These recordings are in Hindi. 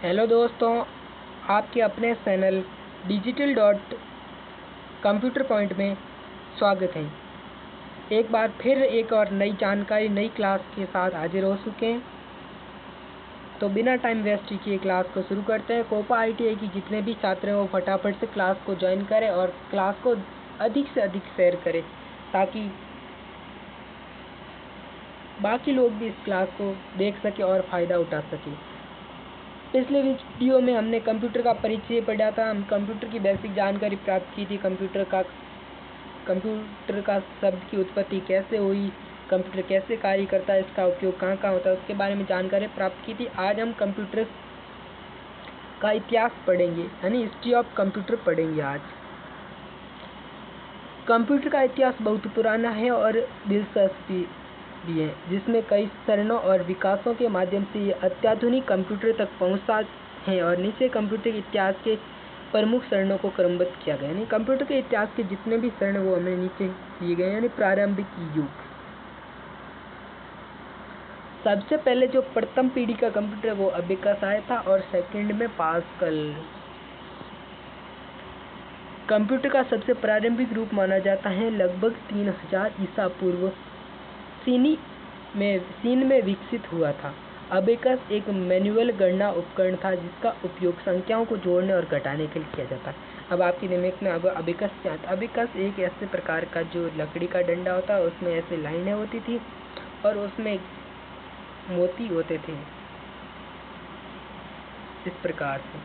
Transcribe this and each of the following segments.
हेलो दोस्तों, आपके अपने channel digital dot computer point में स्वागत है। एक बार फिर एक और नई जानकारी नई क्लास के साथ हाजिर हो चुके हैं। तो बिना टाइम वेस्ट किए क्लास को शुरू करते हैं। कोपा ITI की जितने भी छात्र हैं वो फटाफट से क्लास को ज्वाइन करें और क्लास को अधिक से अधिक शेयर करें ताकि बाकी लोग भी इस क्लास को देख सके और फ़ायदा उठा सके। पिछले वीडियो में हमने कंप्यूटर का परिचय पढ़ा था। हम कंप्यूटर की बेसिक जानकारी प्राप्त की थी। कंप्यूटर का शब्द की उत्पत्ति कैसे हुई, कंप्यूटर कैसे कार्य करता है, इसका उपयोग कहाँ कहाँ होता है, उसके बारे में जानकारी प्राप्त की थी। आज हम कंप्यूटर का इतिहास पढ़ेंगे, यानी हिस्ट्री ऑफ कंप्यूटर पढ़ेंगे। आज कंप्यूटर का इतिहास बहुत पुराना है और दिलचस्पी भी है, जिसमें कई चरणों और विकासों के माध्यम से ये अत्याधुनिक कंप्यूटर तक पहुंचा है। और नीचे कंप्यूटर के इतिहास के प्रमुख चरणों को क्रमबद्ध किया गया, यानी कंप्यूटर के इतिहास के जितने भी चरण वो हमें नीचे दिए गए, यानी प्रारंभिक युग। सबसे पहले जो प्रथम पीढ़ी का कंप्यूटर वो अबेकस आया था और सेकंड में पास्कल। कंप्यूटर का सबसे प्रारंभिक रूप माना जाता है लगभग 3000 ईसा पूर्व चीन में विकसित हुआ था। अबेकस एक मैनुअल गणना उपकरण था जिसका उपयोग संख्याओं को जोड़ने और घटाने के लिए किया जाता है। अब आपके दिमाग में अब अबेकस क्या है? अबेकस एक ऐसे प्रकार का जो लकड़ी का डंडा होता है, उसमें ऐसे लाइनें होती थी और उसमें मोती होते थे इस प्रकार से।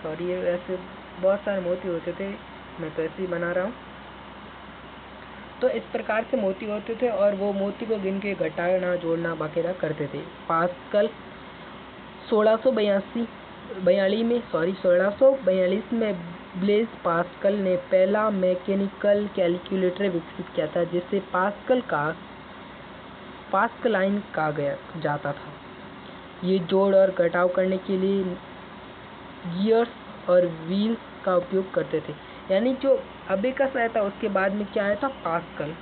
सॉरी, ये ऐसे बहुत सारे मोती होते थे, मैं तो ऐसे ही बना रहा हूँ। तो इस प्रकार से मोती होते थे और वो मोती को गिन के घटाना जोड़ना वगैरह करते थे। पास्कल 1642 में ब्लेज पास्कल ने पहला मैकेनिकल कैलकुलेटर विकसित किया था, जिसे पास्कलाइन कहा जाता था। ये जोड़ और घटाव करने के लिए गियर्स और व्हील्स का उपयोग करते थे। यानी जो अबेकस आया था उसके बाद में क्या आया था? पास्कल।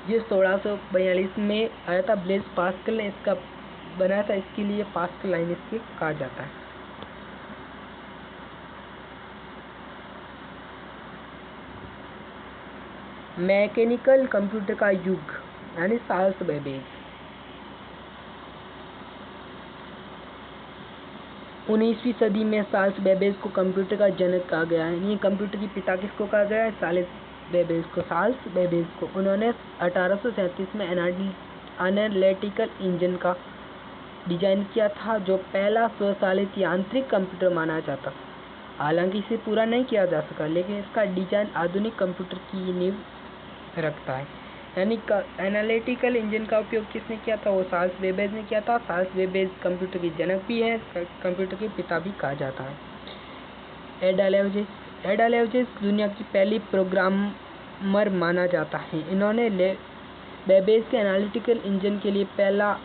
ये 1642 में आया था। ब्लेज पास्कल ने इसका बनाया था, इसके लिए पास्कलाइन इसके कहा जाता है। मैकेनिकल कंप्यूटर का युग, यानी चार्ल्स बेबेज। 19वीं सदी में चार्ल्स बेबेज को कंप्यूटर का जनक कहा गया है। ये कंप्यूटर की पिता किसको कहा गया है? चार्ल्स बेबेज को। उन्होंने 1837 में एनालिटिकल इंजन का डिजाइन किया था, जो पहला स्वचालित यांत्रिक कंप्यूटर माना जाता। हालांकि इसे पूरा नहीं किया जा सका, लेकिन इसका डिजाइन आधुनिक कंप्यूटर की नींव रखता है। यानी एनालिटिकल इंजन का उपयोग किसने किया था? वो चार्ल्स बेबेज ने किया था। चार्ल्स बेबेज कंप्यूटर के जनक भी है, कंप्यूटर के पिता भी कहा जाता है। एडा लेवजेस दुनिया की पहली प्रोग्रामर माना जाता है। इन्होंने बेबेज के एनालिटिकल इंजन के लिए पहला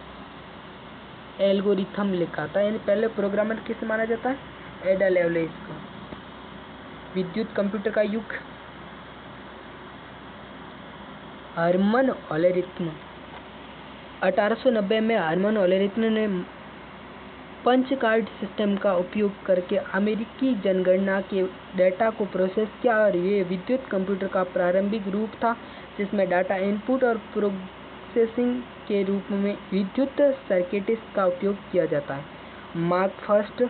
एल्गोरिथम लिखा था। यानी पहले प्रोग्रामर किसे माना जाता है? एडा लेवजेस को। विद्युत कंप्यूटर का युग, हर्मन ओलेरिथम। 1890 में हर्मन ओलेरिथम ने पंच कार्ड सिस्टम का उपयोग करके अमेरिकी जनगणना के डेटा को प्रोसेस किया, और ये विद्युत कंप्यूटर का प्रारंभिक रूप था, जिसमें डाटा इनपुट और प्रोसेसिंग के रूप में विद्युत सर्किट्स का उपयोग किया जाता है। मार्क फर्स्ट,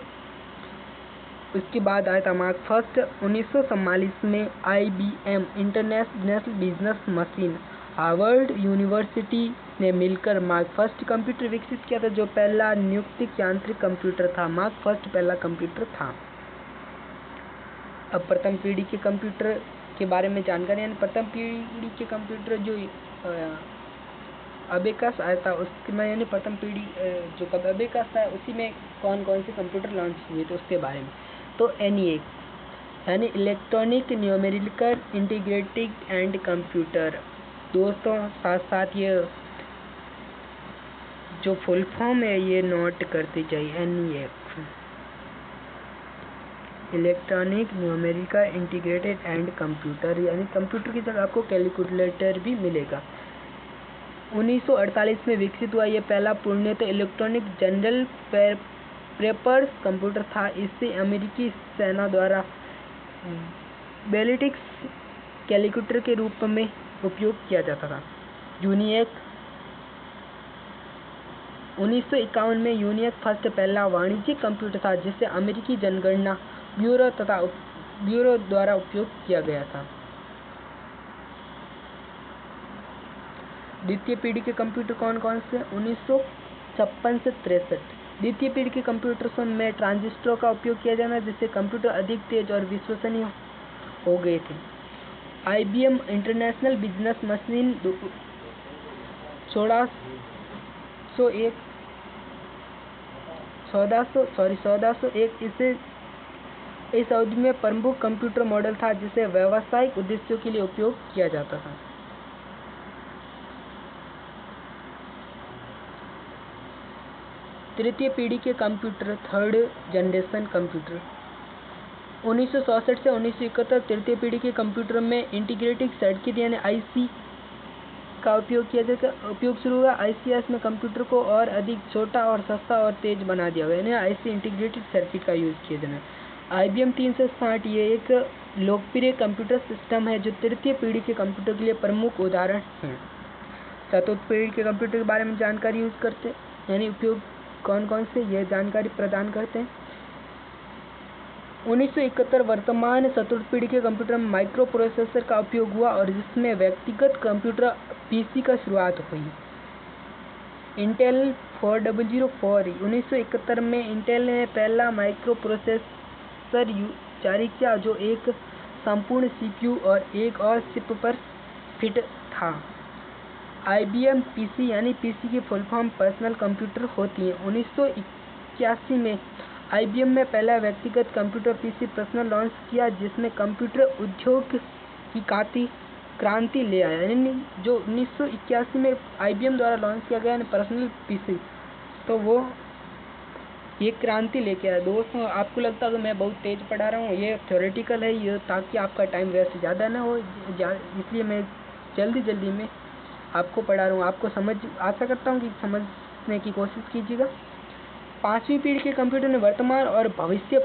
उसके बाद आया था मार्क फर्स्ट। 1944 में IBM international business machine Harvard university ने मिलकर मार्क फर्स्ट कंप्यूटर विकसित किया था, जो पहला नियुक्तिक यांत्रिक कंप्यूटर था। मार्क फर्स्ट पहला कंप्यूटर था। अब प्रथम पीढ़ी के कंप्यूटर के बारे में जानकारी। प्रथम पीढ़ी के कंप्यूटर जो अबेकस आया था उसमें, यानी प्रथम पीढ़ी जो अबेकस था उसी में कौन कौन से कंप्यूटर लॉन्च हुए थे उसके बारे में। तो ENIAC यानी electronic numerical integrated and computer. दोस्तों साथ साथ ये जो फुल फॉर्म है ये नोट करते जाइए। ENIAC electronic numerical integrated and computer, यानी कंप्यूटर की जगह आपको कैलकुलेटर भी मिलेगा। 1948 में विकसित हुआ। यह पहला पूर्णतः इलेक्ट्रॉनिक जनरल पर्पस कंप्यूटर था। इसे अमेरिकी सेना द्वारा बैलिस्टिक कैलकुलेटर के रूप में उपयोग किया जाता था। यूनिएक 1951 में यूनिएक फर्स्ट पहला वाणिज्यिक कंप्यूटर था जिसे अमेरिकी जनगणना ब्यूरो द्वारा उपयोग किया गया था। द्वितीय पीढ़ी के कंप्यूटर कौन कौन से? 1956 से 63। द्वितीय पीढ़ी के कंप्यूटर्स में ट्रांजिस्टरों का उपयोग किया जाना जिससे कंप्यूटर अधिक तेज और विश्वसनीय हो गए थे। IBM इंटरनेशनल बिजनेस मशीन 1401 इस अवधि में प्रमुख कंप्यूटर मॉडल था जिसे व्यावसायिक उद्देश्यों के लिए उपयोग किया जाता था। तृतीय पीढ़ी के कंप्यूटर थर्ड जनरेशन कंप्यूटर 1964 से 1971। तृतीय पीढ़ी के कंप्यूटर में इंटीग्रेटेड सर्किट यानी IC का उपयोग शुरू हुआ। ICS में कंप्यूटर को और अधिक छोटा और सस्ता और तेज बना दिया गया, यानी IC इंटीग्रेटेड सर्किट का यूज किया जाना। IBM 360 ये एक लोकप्रिय कंप्यूटर सिस्टम है जो तृतीय पीढ़ी के कंप्यूटर के लिए प्रमुख उदाहरण है। चतुर्थ पीढ़ी के कंप्यूटर के बारे में जानकारी यूज करते हैं, यानी उपयोग कौन कौन से यह जानकारी प्रदान करते हैं। 1971 वर्तमान चतुर्थ पीढ़ी के कंप्यूटर में माइक्रो प्रोसेसर का उपयोग हुआ और जिसमें व्यक्तिगत कंप्यूटर PC का शुरुआत हुई। इंटेल 4004 1971 में इंटेल ने पहला माइक्रो प्रोसेसर जारी किया जो एक संपूर्ण CPU और एक और चिप पर फिट था। IBM PC यानी PC की फुल फॉर्म पर्सनल कंप्यूटर होती है। 1981 में IBM में पहला व्यक्तिगत कंप्यूटर PC पर्सनल लॉन्च किया जिसने कंप्यूटर उद्योग की क्रांति ले आया। यानी जो 1981 में IBM द्वारा लॉन्च किया गया पर्सनल PC, तो वो ये क्रांति लेके आया। दोस्तों, आपको लगता है कि मैं बहुत तेज पढ़ा रहा हूँ, ये थ्योरेटिकल है, ये ताकि आपका टाइम वेस्ट ज़्यादा ना हो, इसलिए मैं जल्दी में आपको पढ़ा रहा हूँ। आपको आशा करता हूँ कि समझने की कोशिश कीजिएगा। पांचवी पीढ़ी के कंप्यूटर ने वर्तमान और भविष्य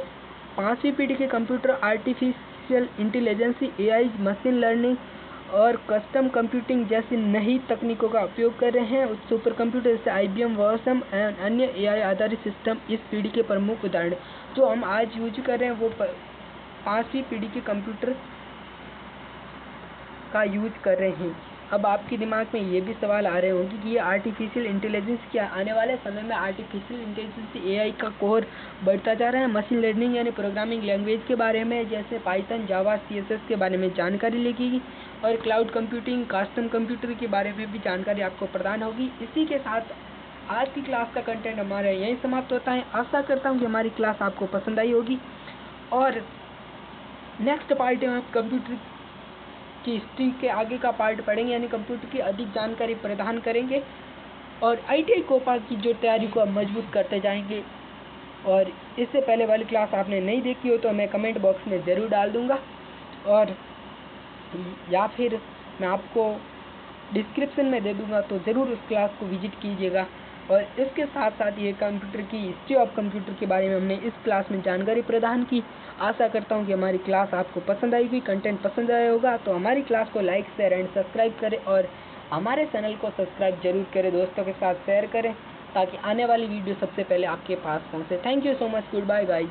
पांचवी पीढ़ी के computer artificial intelligence AI machine learning और कस्टम कंप्यूटिंग जैसी नई तकनीकों का उपयोग कर रहे हैं। सुपर कंप्यूटर जैसे IBM वर्सम एवं अन्य AI आधारित सिस्टम इस पीढ़ी के प्रमुख उदाहरण जो हम आज यूज कर रहे हैं वो पांचवी पीढ़ी के कंप्यूटर का यूज कर रहे हैं। अब आपके दिमाग में ये भी सवाल आ रहे होंगे कि ये आर्टिफिशियल इंटेलिजेंस क्या, आने वाले समय में आर्टिफिशियल इंटेलिजेंस AI का कोर बढ़ता जा रहा है। मशीन लर्निंग यानी प्रोग्रामिंग लैंग्वेज के बारे में जैसे पाइथन, जावा, CSS के बारे में जानकारी लेगी और क्लाउड कंप्यूटिंग, कस्टम कंप्यूटर के बारे में भी जानकारी आपको प्रदान होगी। इसी के साथ आज की क्लास का कंटेंट हमारा यहीं समाप्त होता है। आशा करता हूँ कि हमारी क्लास आपको पसंद आई होगी और नेक्स्ट पार्ट में आप कंप्यूटर की हिस्ट्री के आगे का पार्ट पढ़ेंगे, यानी कंप्यूटर की अधिक जानकारी प्रदान करेंगे और ITI कोपा की जो तैयारी को हम मजबूत करते जाएंगे। और इससे पहले वाली क्लास आपने नहीं देखी हो तो मैं कमेंट बॉक्स में ज़रूर डाल दूंगा और या फिर मैं आपको डिस्क्रिप्शन में दे दूंगा, तो ज़रूर उस क्लास को विजिट कीजिएगा। और इसके साथ साथ ये कंप्यूटर की हिस्ट्री ऑफ कंप्यूटर के बारे में हमने इस क्लास में जानकारी प्रदान की। आशा करता हूँ कि हमारी क्लास आपको पसंद आएगी, कंटेंट पसंद आया होगा। तो हमारी क्लास को लाइक, शेयर एंड सब्सक्राइब करें और हमारे चैनल को सब्सक्राइब जरूर करें, दोस्तों के साथ शेयर करें ताकि आने वाली वीडियो सबसे पहले आपके पास पहुँचे। Thank you so much, goodbye guys.